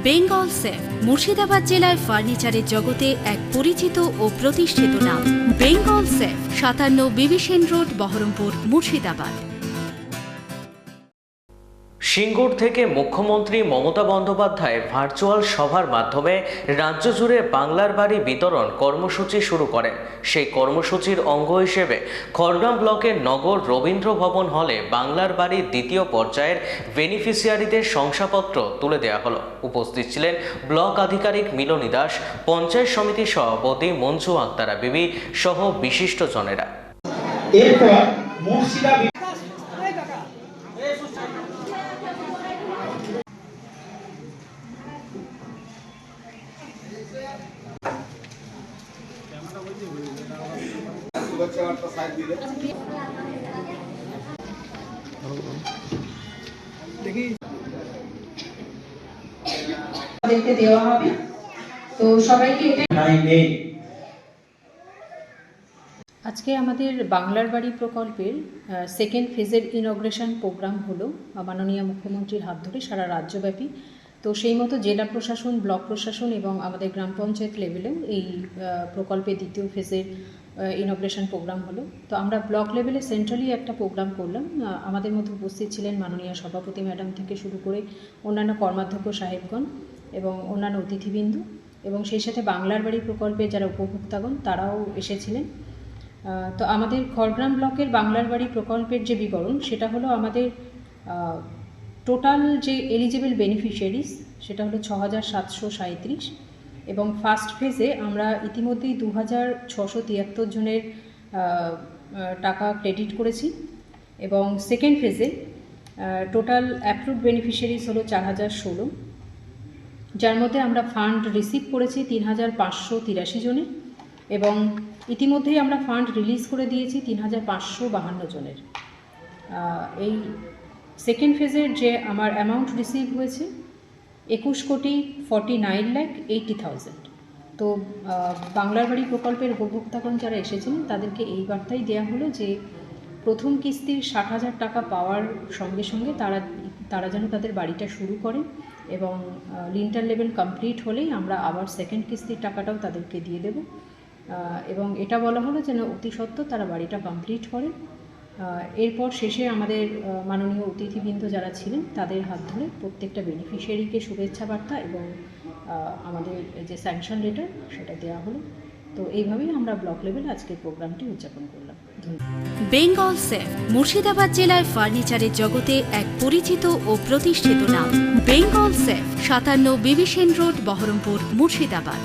Bengal safe Murshidabad জেলায় ফার্নিচারের জগতে এক পরিচিত ও প্রতিষ্ঠিত নাম। বেঙ্গল সেফ ৫৭ বিবি সেন রোড, বহরমপুর, মুর্শিদাবাদ। সিঙ্গুর থেকে মুখ্যমন্ত্রী মমতা বন্দ্যোপাধ্যায় ভার্চুয়াল সভার মাধ্যমে রাজ্য জুড়ে বাংলার বাড়ি বিতরণ কর্মসূচি শুরু করেন। সেই কর্মসূচির অঙ্গ হিসেবে খড়গ্রাম ব্লকের নগর রবীন্দ্র ভবন হলে বাংলার বাড়ির দ্বিতীয় পর্যায়ের বেনিফিশিয়ারিদের শংসাপত্র তুলে দেওয়া হলো। উপস্থিত ছিলেন ব্লক আধিকারিক মিলনী দাস, পঞ্চায়েত সমিতির সভাপতি মঞ্জু আক্তারা বিবি সহ বিশিষ্টজনেরা। দেখতে দেওয়া হবে, তো সবাইকে আজকে আমাদের বাংলার বাড়ি প্রকল্পের সেকেন্ড ফেজের ইনগ্রেশন প্রোগ্রাম হলো মাননীয় মুখ্যমন্ত্রীর হাত ধরে সারা রাজ্যব্যাপী। তো সেই মতো জেলা প্রশাসন, ব্লক প্রশাসন এবং আমাদের গ্রাম পঞ্চায়েত লেভেলেও এই প্রকল্পের দ্বিতীয় ফেজের ইনগ্রেশন প্রোগ্রাম হলো। তো আমরা ব্লক লেভেলে সেন্ট্রালি একটা প্রোগ্রাম করলাম। আমাদের মধ্যে উপস্থিত ছিলেন মাননীয় সভাপতি ম্যাডাম থেকে শুরু করে অন্যান্য কর্মাধ্যক্ষ সাহেবগণ এবং অন্যান্য অতিথিবৃন্দ, এবং সেই সাথে বাংলার বাড়ি প্রকল্পের যারা উপভোক্তাগণ তারাও এসেছিলেন। তো আমাদের খড়গ্রাম ব্লকের বাংলার বাড়ি প্রকল্পের যে বিবরণ, সেটা হলো আমাদের টোটাল যে এলিজিবল বেনিফিশিয়ারিজ সেটা হলো ৬,৭৩৭, এবং ফার্স্ট ফেজে আমরা ইতিমধ্যেই ২,৬৭৩ জনের টাকা ক্রেডিট করেছি, এবং সেকেন্ড ফেজে টোটাল অ্যাপ্রুভড বেনিফিশিয়ারিজ হলো ৪,০১৬, যার মধ্যে আমরা ফান্ড রিসিভ করেছি ৩,৫৮৩ জনের, এবং ইতিমধ্যেই আমরা ফান্ড রিলিজ করে দিয়েছি ৩,৫৫২ জনের। এই সেকেন্ড ফেজের যে আমার অ্যামাউন্ট রিসিভ হয়েছে ২১,৪৯,৮০,০০০। তো বাংলার বাড়ি প্রকল্পের উপভোক্তাগণ যারা এসেছিলেন তাদেরকে এই বার্তাই দেওয়া হলো যে প্রথম কিস্তির ৬০,০০০ টাকা পাওয়ার সঙ্গে সঙ্গে তারা যেন তাদের বাড়িটা শুরু করেন, এবং লিন্টার লেভেল কমপ্লিট হলেই আমরা আবার সেকেন্ড কিস্তির টাকাটাও তাদেরকে দিয়ে দেব। এবং এটা বলা হলো যেন অতি সত্বর তারা বাড়িটা কমপ্লিট করেন। এরপর শেষে আমাদের মাননীয় অতিথিবৃন্দ যারা ছিলেন তাদের হাত ধরে প্রত্যেকটা বেনিফিশিয়ারিকে শুভেচ্ছা বার্তা এবং আমাদের যে স্যাংশন লেটার সেটা দেওয়া হলো। তো এইভাবেই আমরা ব্লক লেভেলে আজকের প্রোগ্রামটি উদযাপন করলাম। ধন্যবাদ। বেঙ্গল সেফ মুর্শিদাবাদ জেলায় ফার্নিচারের জগতে এক পরিচিত ও প্রতিষ্ঠিত নাম। বেঙ্গল সেফ ৫৭ বিবি সেন রোড, বহরমপুর, মুর্শিদাবাদ।